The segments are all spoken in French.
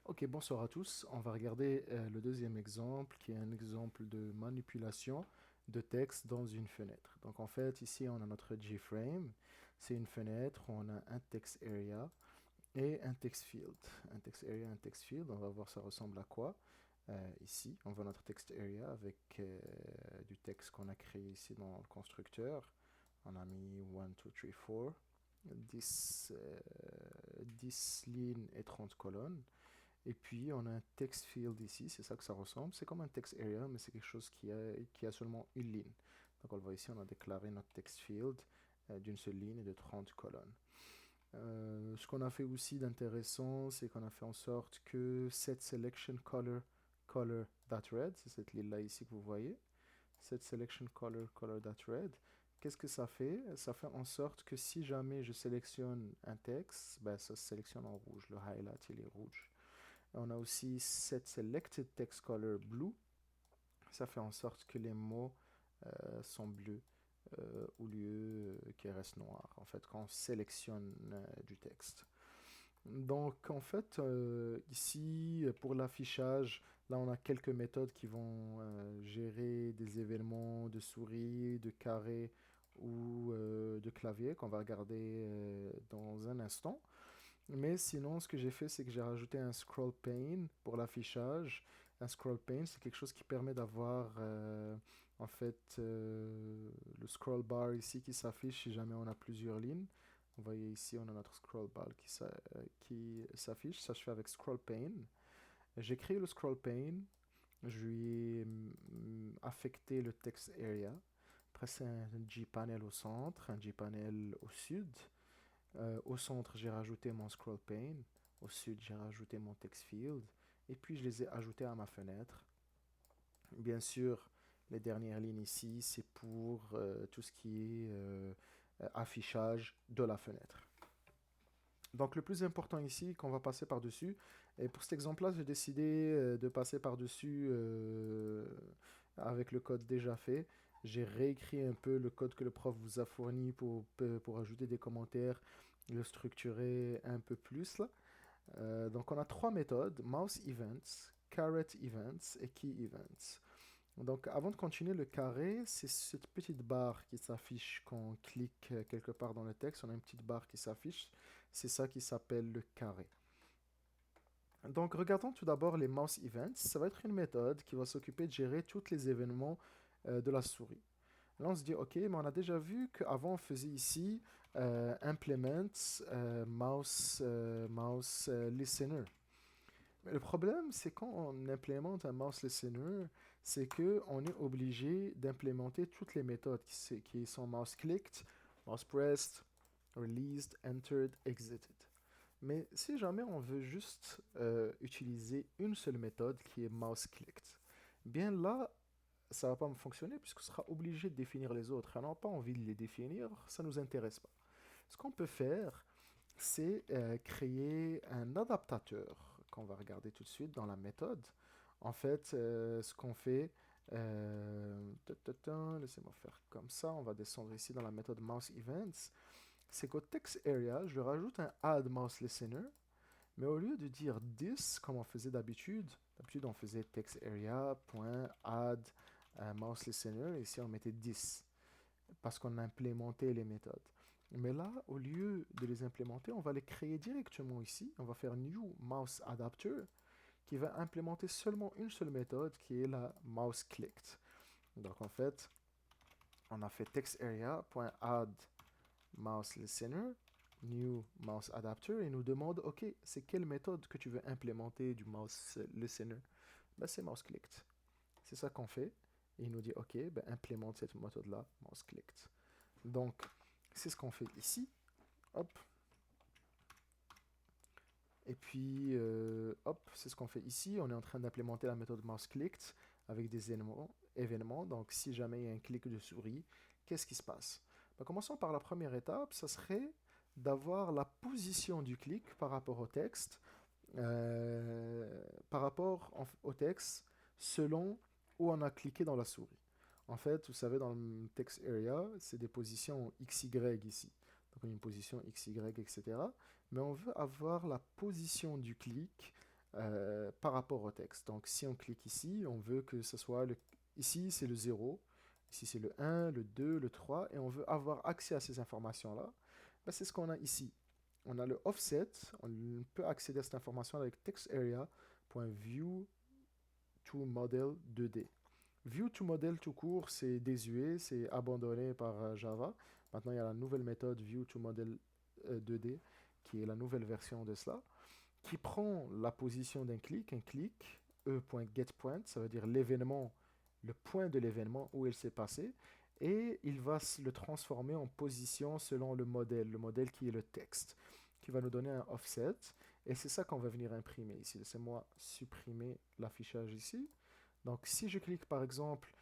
Ok, bonsoir à tous. On va regarder le deuxième exemple, qui est un exemple de manipulation de texte dans une fenêtre. Donc en fait, ici, on a notre JFrame. C'est une fenêtre, on a un text area et un text field. Un text area, un text field. On va voir ça ressemble à quoi. Ici, on voit notre text area avec du texte qu'on a créé ici dans le constructeur. On a mis 1, 2, 3, 4, 10 lignes et 30 colonnes. Et puis, on a un text field ici, c'est ça que ça ressemble. C'est comme un text area, mais c'est quelque chose qui a seulement une ligne. Donc, on le voit ici, on a déclaré notre text field d'une seule ligne et de 30 colonnes. Ce qu'on a fait aussi d'intéressant, c'est qu'on a fait en sorte que set selection color that red, c'est cette ligne-là ici que vous voyez, set selection color that red. Qu'est-ce que ça fait? Ça fait en sorte que si jamais je sélectionne un texte, ben, ça se sélectionne en rouge. Le highlight, il est rouge. On a aussi set selected text color blue. Ça fait en sorte que les mots sont bleus au lieu qu'ils restent noirs. En fait, quand on sélectionne du texte. Donc, en fait, ici, pour l'affichage, là, on a quelques méthodes qui vont gérer des événements de souris, de carré ou de clavier qu'on va regarder dans un instant. Mais sinon, ce que j'ai fait, c'est que j'ai rajouté un scroll pane pour l'affichage. Un scroll pane, c'est quelque chose qui permet d'avoir en fait le scroll bar ici qui s'affiche si jamais on a plusieurs lignes. Vous voyez ici, on a notre scroll bar qui s'affiche. Ça se fait avec scroll pane. J'ai créé le scroll pane. Je lui ai affecté le text area. Après, c'est un G-panel au centre, un G-panel au sud. Au centre, j'ai rajouté mon scroll pane. Au sud, j'ai rajouté mon text field. Et puis, je les ai ajoutés à ma fenêtre. Bien sûr, les dernières lignes ici, c'est pour tout ce qui est affichage de la fenêtre. Donc, le plus important ici, qu'on va passer par-dessus, et pour cet exemple-là, j'ai décidé de passer par-dessus avec le code déjà fait. J'ai réécrit un peu le code que le prof vous a fourni pour ajouter des commentaires, le structurer un peu plus là. Donc on a trois méthodes, mouse events, caret events et key events. Donc avant de continuer, le carré, c'est cette petite barre qui s'affiche quand on clique quelque part dans le texte. On a une petite barre qui s'affiche. C'est ça qui s'appelle le carré. Donc regardons tout d'abord les mouse events. Ça va être une méthode qui va s'occuper de gérer tous les événements de la souris. Là, on se dit, ok, mais on a déjà vu qu'avant, on faisait ici implement mouse listener. Mais le problème, c'est quand on implémente un mouse listener, c'est que on est obligé d'implémenter toutes les méthodes qui sont mouse clicked, mouse pressed, released, entered, exited. Mais si jamais on veut juste utiliser une seule méthode qui est mouse clicked, bien là, ça va pas me fonctionner puisqu'on sera obligé de définir les autres. Et on n'a pas envie de les définir, ça nous intéresse pas. Ce qu'on peut faire, c'est créer un adaptateur qu'on va regarder tout de suite dans la méthode. En fait, ce qu'on fait, laissez-moi faire comme ça, on va descendre ici dans la méthode mouse events, c'est qu'au text area, je rajoute un add mouse listener, mais au lieu de dire this comme on faisait d'habitude on faisait text area.add mouse listener, ici on mettait 10 parce qu'on a implémenté les méthodes. Mais là, au lieu de les implémenter, on va les créer directement ici. On va faire new mouse adapter qui va implémenter seulement une seule méthode qui est la mouse clicked. Donc en fait, on a fait text area.add mouse listener, new mouse adapter et nous demande ok, c'est quelle méthode que tu veux implémenter du mouse listener? Ben, c'est mouse clicked. C'est ça qu'on fait. Et il nous dit, OK, ben, implémente cette méthode-là, mouse clicked. Donc, c'est ce qu'on fait ici. Hop. Et puis, hop, c'est ce qu'on fait ici. On est en train d'implémenter la méthode mouse clicked avec des événements. Donc, si jamais il y a un clic de souris, qu'est-ce qui se passe? Ben, commençons par la première étape. Ça serait d'avoir la position du clic par rapport au texte, par rapport au texte selon où on a cliqué dans la souris. En fait, vous savez, dans le text area, c'est des positions XY ici. Donc, on a une position XY, etc. Mais on veut avoir la position du clic par rapport au texte. Donc si on clique ici, on veut que ce soit ici c'est le 0, ici c'est le 1, le 2, le 3, et on veut avoir accès à ces informations-là. Ben, c'est ce qu'on a ici. On a le offset, on peut accéder à cette information avec textArea.view to model 2D. View to model tout court, c'est désuet, c'est abandonné par Java. Maintenant, il y a la nouvelle méthode View to model 2D, qui est la nouvelle version de cela, qui prend la position d'un clic, e.getPoint, ça veut dire l'événement, le point de l'événement où il s'est passé, et il va le transformer en position selon le modèle qui est le texte, qui va nous donner un offset, et c'est ça qu'on va venir imprimer ici. Laissez-moi supprimer l'affichage ici. Donc si je clique par exemple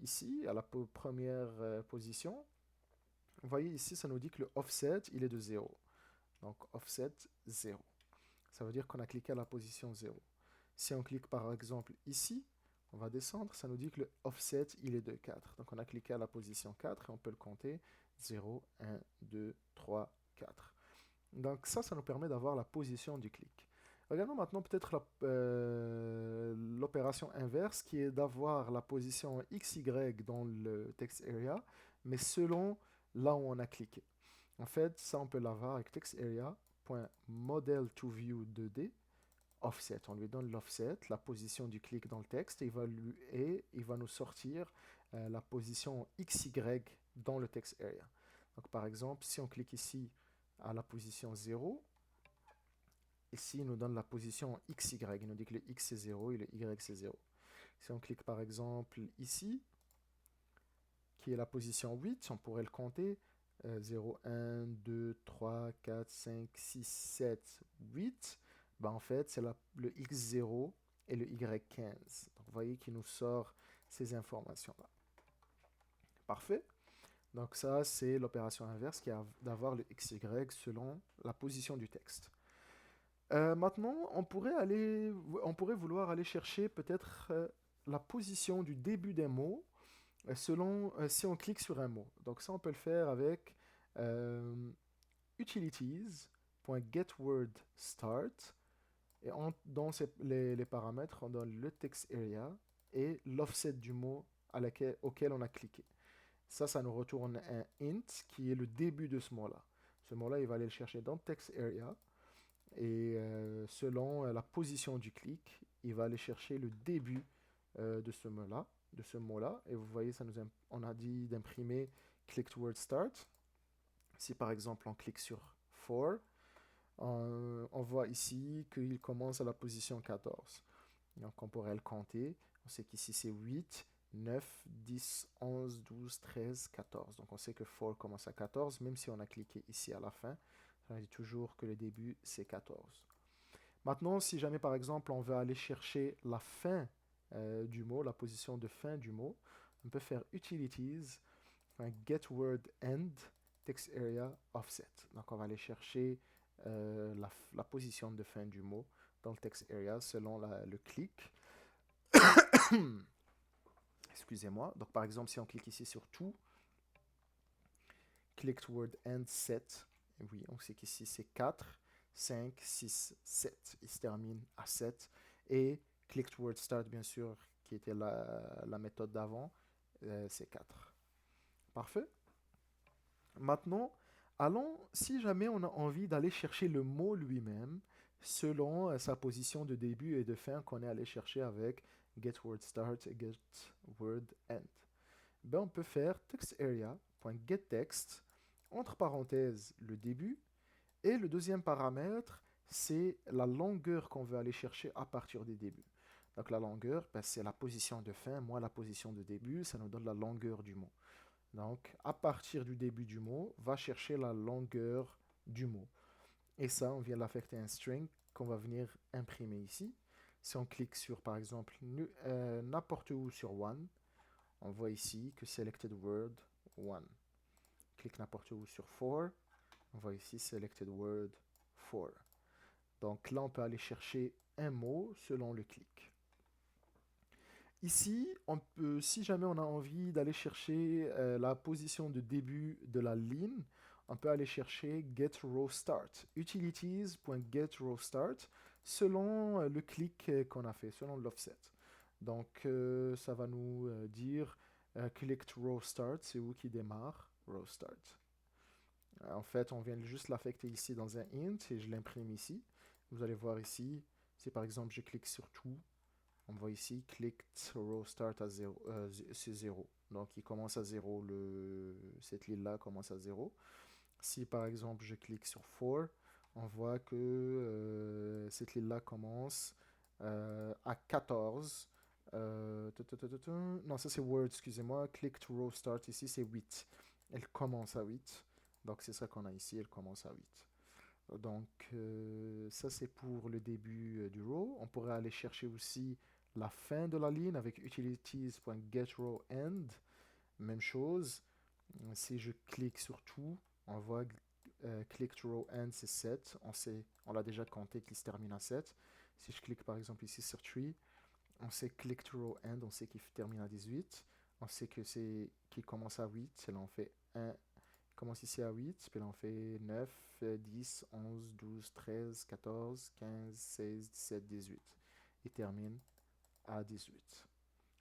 ici, à la première position, vous voyez ici, ça nous dit que le offset, il est de 0. Donc offset 0. Ça veut dire qu'on a cliqué à la position 0. Si on clique par exemple ici, on va descendre, ça nous dit que le offset, il est de 4. Donc on a cliqué à la position 4 et on peut le compter 0, 1, 2, 3, 4. Donc ça nous permet d'avoir la position du clic. Regardons maintenant peut-être l'opération inverse qui est d'avoir la position XY dans le text area, mais selon là où on a cliqué. En fait, ça on peut l'avoir avec textArea.model2view2d offset. On lui donne l'offset, la position du clic dans le texte, et il va nous sortir la position XY dans le text area. Donc par exemple, si on clique ici à la position 0, ici il nous donne la position XY. Il nous dit que le X c'est 0 et le Y c'est 0. Si on clique par exemple ici, qui est la position 8, on pourrait le compter. 0, 1, 2, 3, 4, 5, 6, 7, 8. Ben en fait, c'est le X0 et le Y15. Donc vous voyez qu'il nous sort ces informations-là. Parfait. Donc ça, c'est l'opération inverse qui est d'avoir le XY selon la position du texte. Maintenant, on pourrait vouloir aller chercher peut-être la position du début d'un mot selon si on clique sur un mot. Donc ça, on peut le faire avec utilities.getWordStart et dans les paramètres, on donne le text area et l'offset du mot auquel on a cliqué. Ça nous retourne un int qui est le début de ce mot-là. Ce mot-là, il va aller le chercher dans le text area et selon la position du clic, il va aller chercher le début de ce mot-là. Et vous voyez, on a dit d'imprimer click to word start. Si par exemple on clique sur for, on voit ici qu'il commence à la position 14. Donc on pourrait le compter. On sait qu'ici c'est 8, 9, 10, 11, 12, 13, 14. Donc on sait que for commence à 14, même si on a cliqué ici à la fin. Ça dit toujours que le début c'est 14. Maintenant, si jamais par exemple on veut aller chercher la fin du mot, la position de fin du mot, on peut faire utilities, getWordEnd, text area offset. Donc on va aller chercher la position de fin du mot dans le text area selon le clic. Excusez-moi. Donc par exemple, si on clique ici sur tout, click to word end set, oui, on sait qu'ici c'est 4, 5, 6, 7. Il se termine à 7. Et click to word start, bien sûr, qui était la méthode d'avant, c'est 4. Parfait. Maintenant, si jamais on a envie d'aller chercher le mot lui-même, selon sa position de début et de fin qu'on est allé chercher avec getWordStart et getWordEnd. Ben, on peut faire textArea.getText, entre parenthèses le début, et le deuxième paramètre, c'est la longueur qu'on veut aller chercher à partir du début. Donc la longueur, ben, c'est la position de fin, moins la position de début, ça nous donne la longueur du mot. Donc, à partir du début du mot, va chercher la longueur du mot. Et ça, on vient l'affecter un string qu'on va venir imprimer ici. Si on clique sur, par exemple, n'importe où sur one, on voit ici que selected word one. Clique n'importe où sur for, on voit ici selected word for. Donc là, on peut aller chercher un mot selon le clic. Ici, si jamais on a envie d'aller chercher la position de début de la ligne, on peut aller chercher getRowStart. Utilities.getRowStart, selon le clic qu'on a fait, selon l'offset. Donc, ça va nous dire clicked row start, c'est où qui démarre, row start. En fait, on vient juste l'affecter ici dans un int et je l'imprime ici. Vous allez voir ici, si par exemple je clique sur tout, on voit ici clicked row start à 0, c'est 0. Donc il commence à 0, cette ligne-là commence à 0. Si par exemple je clique sur for, on voit que cette ligne-là commence à 14. Non, ça c'est Word, excusez-moi. Click to row start ici, c'est 8. Elle commence à 8. Donc c'est ça qu'on a ici, elle commence à 8. Donc ça c'est pour le début du row. On pourrait aller chercher aussi la fin de la ligne avec utilities.getRowEnd. Même chose. Si je clique sur tout, on voit click to row end c'est 7. On l'a déjà compté qu'il se termine à 7. Si je clique par exemple ici sur tree, on sait click to row end, on sait qu'il termine à 18. On sait que c'est qu'il commence à 8. Là on fait 1. Il commence ici à 8, puis là on fait 9, 10, 11, 12, 13, 14, 15, 16, 17, 18. Il termine à 18.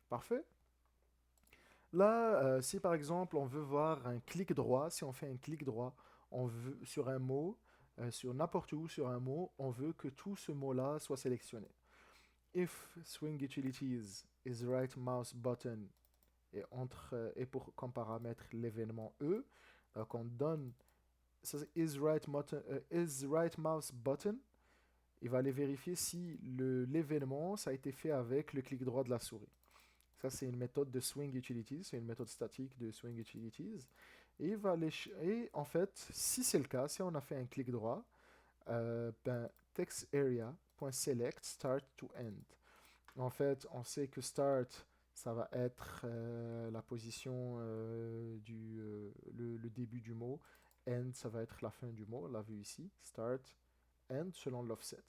Parfait. Là, si par exemple on veut voir un clic droit, si on fait un clic droit on veut, sur un mot, sur n'importe où sur un mot, on veut que tout ce mot-là soit sélectionné. If Swing Utilities is right mouse button et pour comme paramètre l'événement E, donc on donne ça, is right mouse button. Il va aller vérifier si l'événement ça a été fait avec le clic droit de la souris. Ça, c'est une méthode de Swing Utilities, c'est une méthode statique de Swing Utilities. Et en fait, si c'est le cas, si on a fait un clic droit, text area.select start to end. En fait, on sait que start, ça va être la position le début du mot. End, ça va être la fin du mot. On l'a vu ici. Start, end, selon l'offset.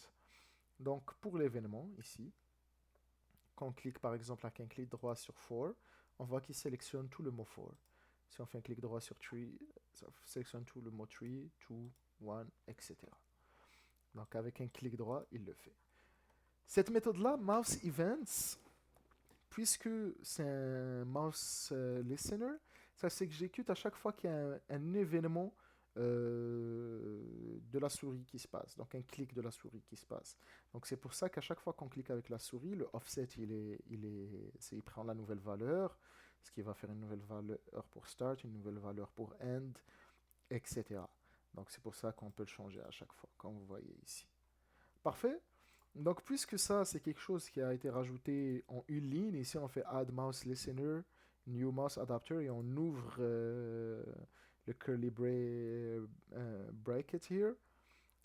Donc, pour l'événement, ici, quand on clique par exemple avec un clic droit sur for, on voit qu'il sélectionne tout le mot for. Si on fait un clic droit sur tree, ça sélectionne tout le mot tree, two, one, etc. Donc avec un clic droit, il le fait. Cette méthode-là, mouse events, puisque c'est un mouse listener, ça s'exécute à chaque fois qu'il y a un événement de la souris qui se passe, donc un clic de la souris qui se passe. Donc c'est pour ça qu'à chaque fois qu'on clique avec la souris, le offset il prend la nouvelle valeur, ce qui va faire une nouvelle valeur pour start, une nouvelle valeur pour end, etc. Donc c'est pour ça qu'on peut le changer à chaque fois, comme vous voyez ici. Parfait. Donc puisque ça c'est quelque chose qui a été rajouté en une ligne, ici on fait add mouse listener, new mouse adapter et on ouvre le curly bracket here.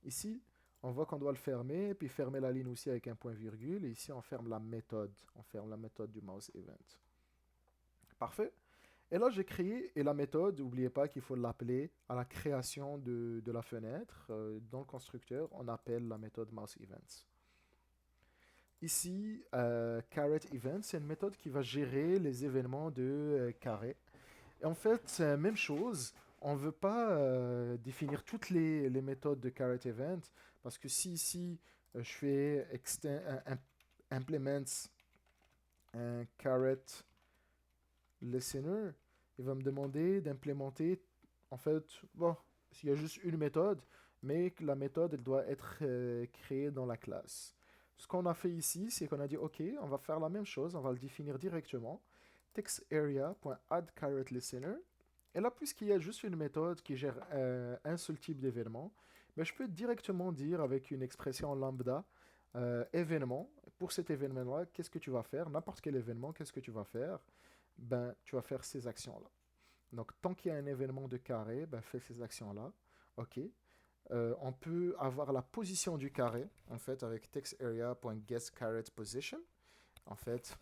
Ici, on voit qu'on doit le fermer, puis fermer la ligne aussi avec un point virgule. Et ici, on ferme la méthode. On ferme la méthode du mouse event. Parfait. Et là, j'ai créé, et la méthode, n'oubliez pas qu'il faut l'appeler à la création de la fenêtre. Dans le constructeur, on appelle la méthode mouse events. Ici, caret event, c'est une méthode qui va gérer les événements de carré. Et en fait, même chose, on ne veut pas définir toutes les méthodes de caret event, parce que si ici, je fais implement un caret listener, il va me demander d'implémenter, en fait, bon, s'il y a juste une méthode, mais que la méthode, elle doit être créée dans la classe. Ce qu'on a fait ici, c'est qu'on a dit, OK, on va faire la même chose, on va le définir directement. TextArea.addCaretListener. Et là, puisqu'il y a juste une méthode qui gère un seul type d'événement, ben, je peux directement dire avec une expression lambda, événement, pour cet événement-là, qu'est-ce que tu vas faire? N'importe quel événement, qu'est-ce que tu vas faire? Ben, tu vas faire ces actions-là. Donc, tant qu'il y a un événement de carré, ben, fais ces actions-là. OK. On peut avoir la position du carré, en fait, avec textArea.guessCaretPosition. En fait,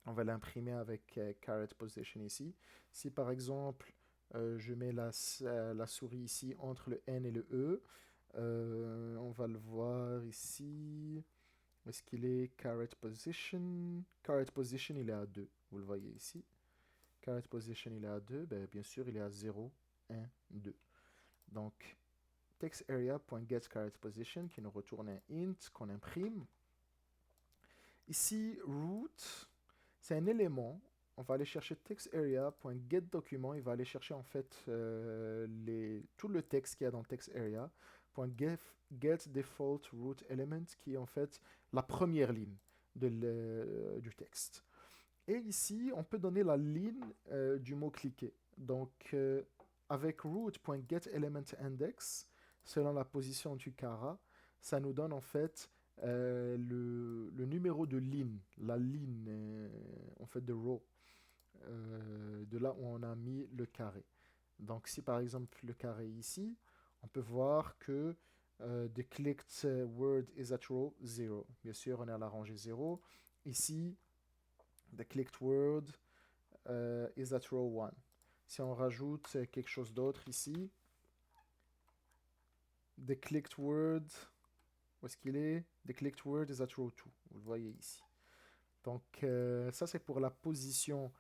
on va l'imprimer avec caret position ici. Si par exemple, je mets la souris ici entre le N et le E, on va le voir ici. Où est-ce qu'il est? Caret position. Caret position, il est à 2. Vous le voyez ici. Caret position, il est à 2. Ben, bien sûr, il est à 0, 1, 2. Donc, textArea.getCharacterPosition qui nous retourne un int qu'on imprime. Ici, root, c'est un élément. On va aller chercher textArea.getDocument. Il va aller chercher en fait tout le texte qu'il y a dans textArea.getDefaultRootElement qui est en fait la première ligne du texte. Et ici, on peut donner la ligne du mot cliqué. Donc, avec root.getElementIndex, selon la position du carat, ça nous donne en fait le numéro de ligne, la ligne en fait de row, de là où on a mis le carré. Donc, si par exemple le carré ici, on peut voir que the clicked word is at row 0. Bien sûr, on est à la rangée 0. Ici, the clicked word is at row 1. Si on rajoute quelque chose d'autre ici, the clicked word, où est-ce qu'il est? The clicked word is at row 2. Vous le voyez ici. Donc, ça, c'est pour la position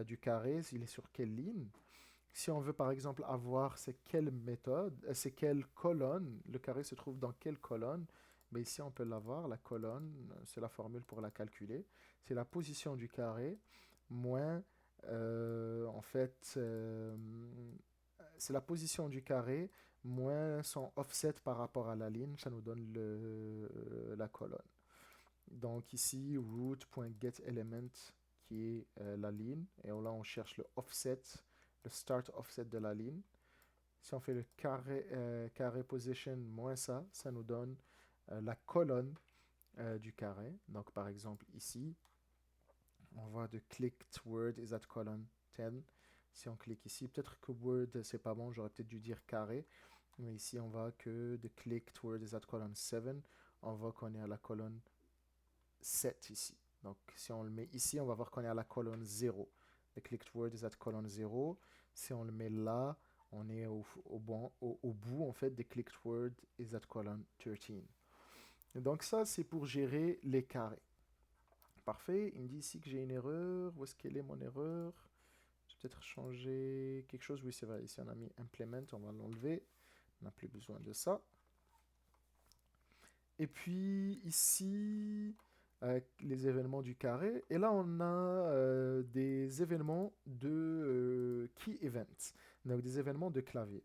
du carré, s'il est sur quelle ligne. Si on veut, par exemple, avoir c'est quelle méthode, c'est quelle colonne, le carré se trouve dans quelle colonne, mais ici, on peut l'avoir, la colonne, c'est la formule pour la calculer. C'est la position du carré moins, en fait, c'est la position du carré moins son offset par rapport à la ligne, ça nous donne la colonne. Donc ici, root.getElement qui est la ligne, et là on cherche le offset, le start offset de la ligne. Si on fait le carré position moins ça, ça nous donne la colonne du carré. Donc par exemple ici, on voit the clicked word is at column 10. Si on clique ici, peut-être que word c'est pas bon, j'aurais peut-être dû dire carré. Mais ici on voit que the clicked word is at column 7. On voit qu'on est à la colonne 7 ici. Donc si on le met ici, on va voir qu'on est à la colonne 0. The clicked word is at colonne 0. Si on le met là, on est au bout en fait. The clicked word is at colonne 13. Et donc ça, c'est pour gérer les carrés. Parfait. Il me dit ici que j'ai une erreur. Où est-ce qu'elle est mon erreur? Je vais peut-être changer quelque chose. Oui, c'est vrai. Ici, on a mis implement. On va l'enlever. On n'a plus besoin de ça. Et puis ici, les événements du carré. Et là, on a des événements de key events, donc des événements de clavier.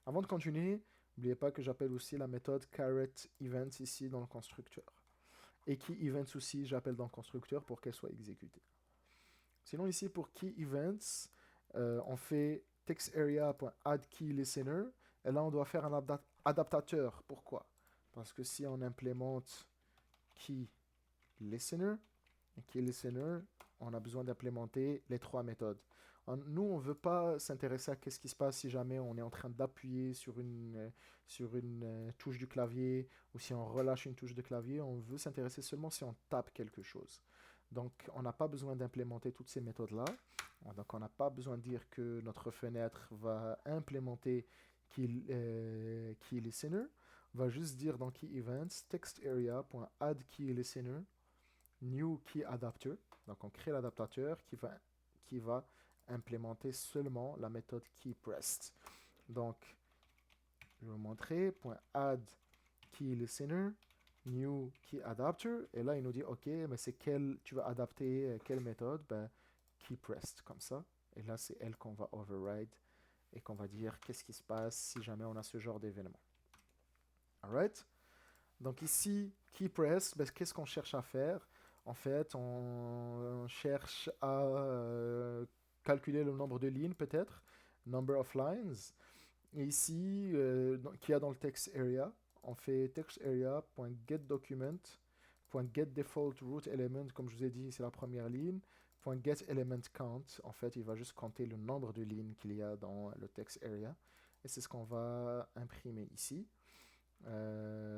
Avant de continuer, n'oubliez pas que j'appelle aussi la méthode caret events ici dans le constructeur. Et key events aussi, j'appelle dans le constructeur pour qu'elle soit exécutée. Sinon ici, pour key events, on fait textArea.addKeyListener. Et là, on doit faire un adaptateur. Pourquoi? Parce que si on implémente KeyListener, on a besoin d'implémenter les trois méthodes. Nous, on ne veut pas s'intéresser à ce qui se passe si jamais on est en train d'appuyer sur une touche du clavier ou si on relâche une touche de clavier. On veut s'intéresser seulement si on tape quelque chose. Donc, on n'a pas besoin d'implémenter toutes ces méthodes-là. Donc, on n'a pas besoin de dire que notre fenêtre va implémenter KeyListener. On va juste dire dans KeyEvents, textArea.addKeyListener, new key adapter. Donc on crée l'adaptateur qui va implémenter seulement la méthode keyPressed. Donc je vais vous montrer .add key listener new key adapter et là il nous dit ok mais c'est tu vas adapter quelle méthode? Ben keyPressed comme ça et là c'est elle qu'on va override et qu'on va dire qu'est-ce qui se passe si jamais on a ce genre d'événement. Alright? Donc ici, keyPress, ben, qu'est-ce qu'on cherche à faire? En fait, on cherche à calculer le nombre de lignes peut-être, number of lines. Et ici, qu'il y a dans le text area, on fait textArea.getDocument.getDefaultRootElement, comme je vous ai dit, c'est la première ligne. .getElementCount, en fait, il va juste compter le nombre de lignes qu'il y a dans le text area. Et c'est ce qu'on va imprimer ici.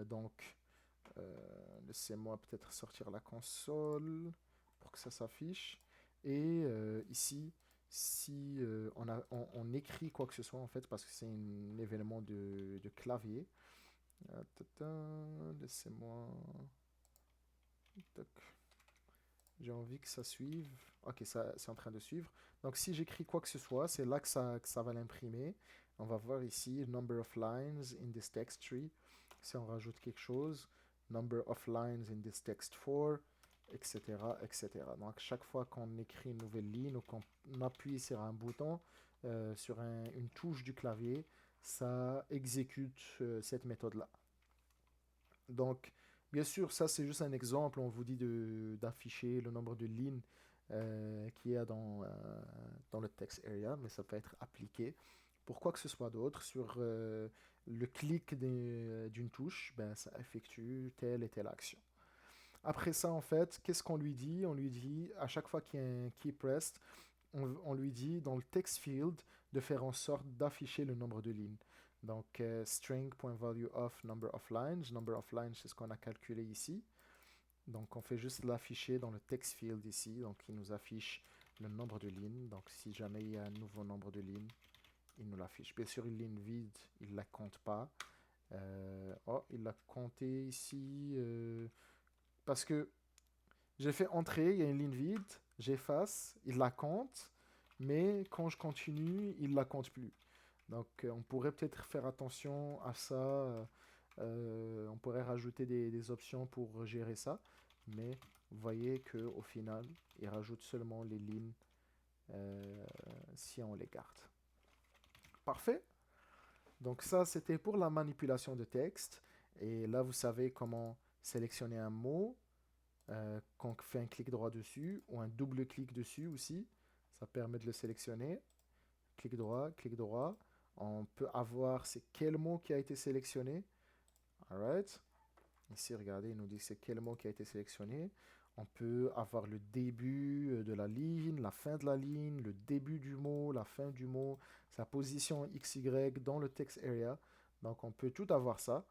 Donc, laissez-moi peut-être sortir la console pour que ça s'affiche. Et ici, si on écrit quoi que ce soit, en fait, parce que c'est un événement de clavier. Laissez-moi... J'ai envie que ça suive. Ok, ça c'est en train de suivre. Donc si j'écris quoi que ce soit, c'est là que ça va l'imprimer. On va voir ici number of lines in this text tree. Si on rajoute quelque chose, number of lines in this text for, etc., etc. Donc, chaque fois qu'on écrit une nouvelle ligne ou qu'on appuie sur un bouton, sur une touche du clavier, ça exécute cette méthode-là. Donc, bien sûr, ça c'est juste un exemple. On vous dit d'afficher le nombre de lignes qu'il y a dans le text area, mais ça peut être appliqué pour quoi que ce soit d'autre. Sur le clic d'une touche, ben, ça effectue telle et telle action. Après ça, en fait, qu'est-ce qu'on lui dit? On lui dit, à chaque fois qu'il y a un key pressed, on lui dit dans le text field de faire en sorte d'afficher le nombre de lignes. Donc, string.value of number of lines. Number of lines, c'est ce qu'on a calculé ici. Donc, on fait juste l'afficher dans le text field ici. Donc, il nous affiche le nombre de lignes. Donc, si jamais il y a un nouveau nombre de lignes, il nous l'affiche. Bien sûr, une ligne vide, il ne la compte pas. Oh, il l'a compté ici. Parce que j'ai fait entrer, il y a une ligne vide, j'efface, il la compte, mais quand je continue, il la compte plus. Donc on pourrait peut-être faire attention à ça, on pourrait rajouter des options pour gérer ça, mais vous voyez qu'au final, il rajoute seulement les lignes euh, si on les garde. Parfait. Donc ça, c'était pour la manipulation de texte. Et là, vous savez comment sélectionner un mot, quand on fait un clic droit dessus ou un double clic dessus aussi. Ça permet de le sélectionner. Clic droit, clic droit. On peut avoir c'est quel mot qui a été sélectionné. Alright. Ici, regardez, il nous dit c'est quel mot qui a été sélectionné. On peut avoir le début de la ligne, la fin de la ligne, le début du mot, la fin du mot, sa position XY dans le text area. Donc on peut tout avoir ça.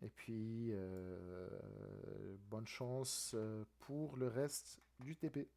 Et puis, bonne chance pour le reste du TP.